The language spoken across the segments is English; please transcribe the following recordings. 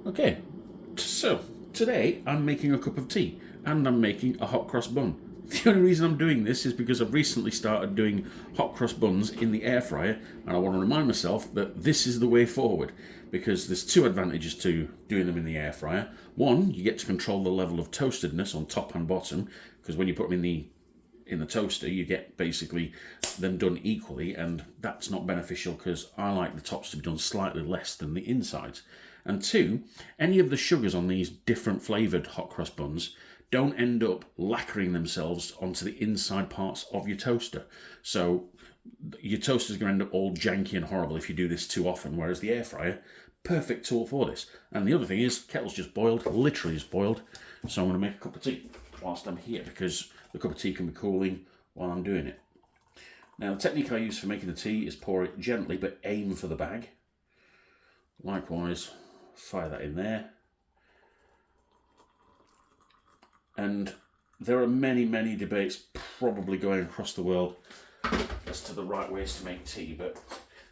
Okay, so today I'm making a cup of tea and I'm making a hot cross bun. The only reason I'm doing this is because I've recently started doing hot cross buns in the air fryer, and I want to remind myself that this is the way forward, because there's two advantages to doing them in the air fryer. One, you get to control the level of toastedness on top and bottom, because when you put them in the toaster, you get basically them done equally, and that's not beneficial because I like the tops to be done slightly less than the insides. And two, any of the sugars on these different flavoured hot cross buns don't end up lacquering themselves onto the inside parts of your toaster. So your toaster's going to end up all janky and horrible if you do this too often, whereas the air fryer, perfect tool for this. And the other thing is, kettle's just boiled, literally just boiled, so I'm going to make a cup of tea whilst I'm here, because the cup of tea can be cooling while I'm doing it. Now, the technique I use for making the tea is pour it gently, but aim for the bag. Likewise, fire that in there. And there are many, many debates probably going across the world as to the right ways to make tea, but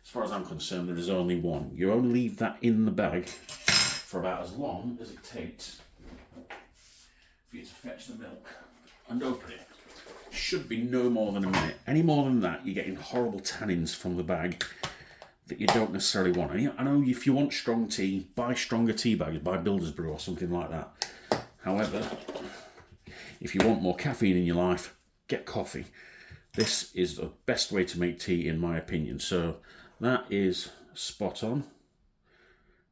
as far as I'm concerned, there is only one. You only leave that in the bag for about as long as it takes for you to fetch the milk and open it. Should be no more than a minute. Any more than that, you're getting horrible tannins from the bag that you don't necessarily want. And I know if you want strong tea, buy stronger tea bags, buy Builder's Brew or something like that. However, if you want more caffeine in your life, get coffee. This is the best way to make tea, in my opinion. So that is spot on.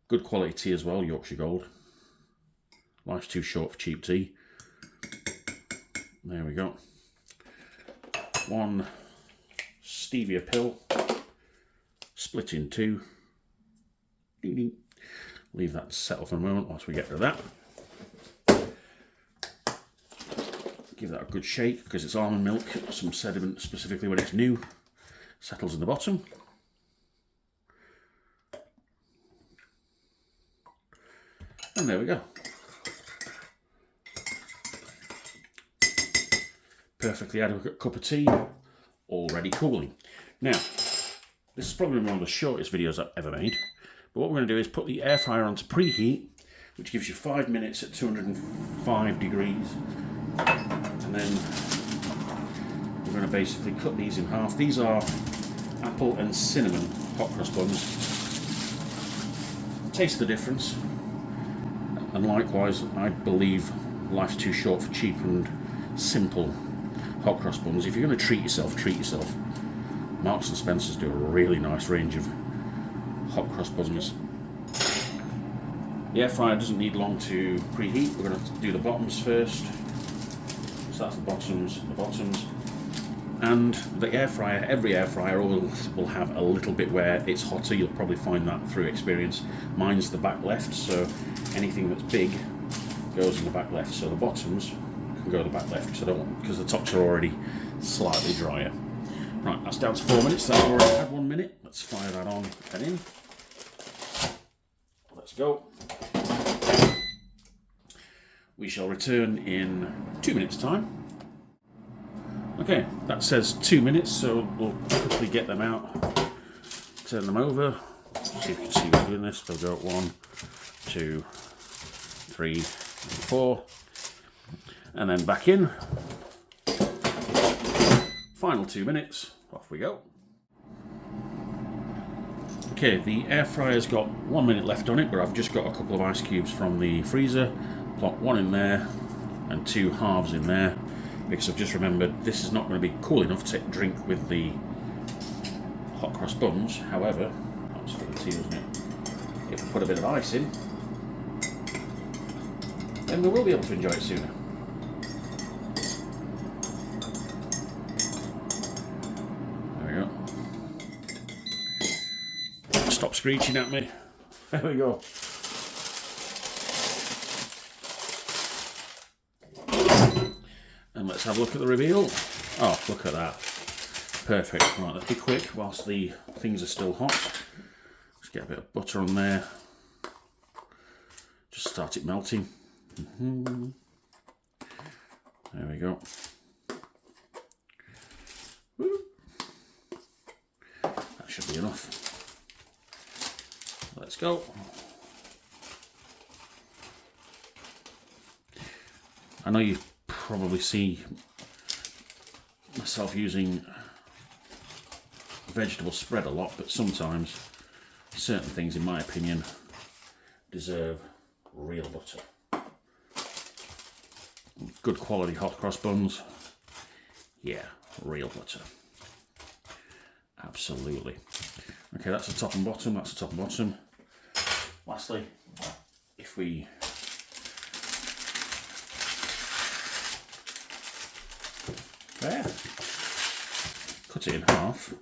Good quality tea as well, Yorkshire Gold. Life's too short for cheap tea. There we go. One stevia pill, split in two. Ding ding. Leave that settle for a moment whilst we get rid of that. Give that a good shake, because it's almond milk, some sediment specifically when it's new settles in the bottom. And there we go. Perfectly adequate cup of tea, already cooling. Now, this is probably one of the shortest videos I've ever made, but what we're going to do is put the air fryer onto preheat, which gives you 5 minutes at 205 degrees. And then we're going to basically cut these in half. These are apple and cinnamon hot cross buns. Taste the difference. And likewise, I believe life's too short for cheap and simple hot cross buns. If you're going to treat yourself, treat yourself. Marks and Spencer's do a really nice range of hot cross buns. The air fryer doesn't need long to preheat. We're going to do the bottoms first. So that's the bottoms, and the air fryer, every air fryer will have a little bit where it's hotter. You'll probably find that through experience. Mine's the back left, so anything that's big goes in the back left. So the bottoms can go to the back left, because the tops are already slightly drier. Right, that's down to 4 minutes. That's already had 1 minute. Let's fire that on and in. Let's go. We shall return in 2 minutes' time. Okay, that says 2 minutes, so we'll quickly get them out, turn them over, see if you can see me doing this. They'll go 1, 2, 3, 4, and then back in. Final 2 minutes, off we go. Okay, the air fryer's got 1 minute left on it, but I've just got a couple of ice cubes from the freezer. Plop one in there and 2 halves in there, because I've just remembered this is not going to be cool enough to drink with the hot cross buns. However, that was for the tea, wasn't it? If we put a bit of ice in, then we will be able to enjoy it sooner. There we go. Stop screeching at me. There we go. And let's have a look at the reveal. Oh, look at that. Perfect. Right, let's be quick whilst the things are still hot. Let's get a bit of butter on there. Just start it melting. There we go. That should be enough. Let's go. I know you probably see myself using vegetable spread a lot, but sometimes certain things, in my opinion, deserve real butter. Good quality hot cross buns, yeah, real butter. Absolutely. Okay, that's the top and bottom, that's the top and bottom. Lastly, if we there, cut it in half.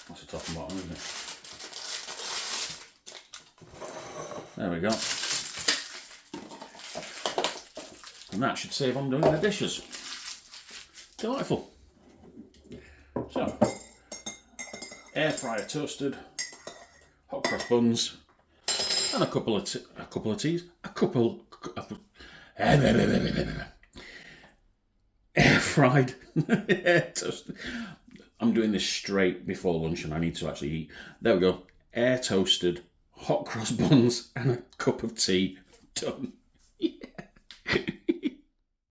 That's the top and bottom, isn't it? There we go. And that should save on doing the dishes. Delightful. So, air fryer toasted, hot cross buns, and a couple of teas. Air fried, air toasted. I'm doing this straight before lunch and I need to actually eat. There we go. Air toasted, hot cross buns, and a cup of tea. Done. Yeah.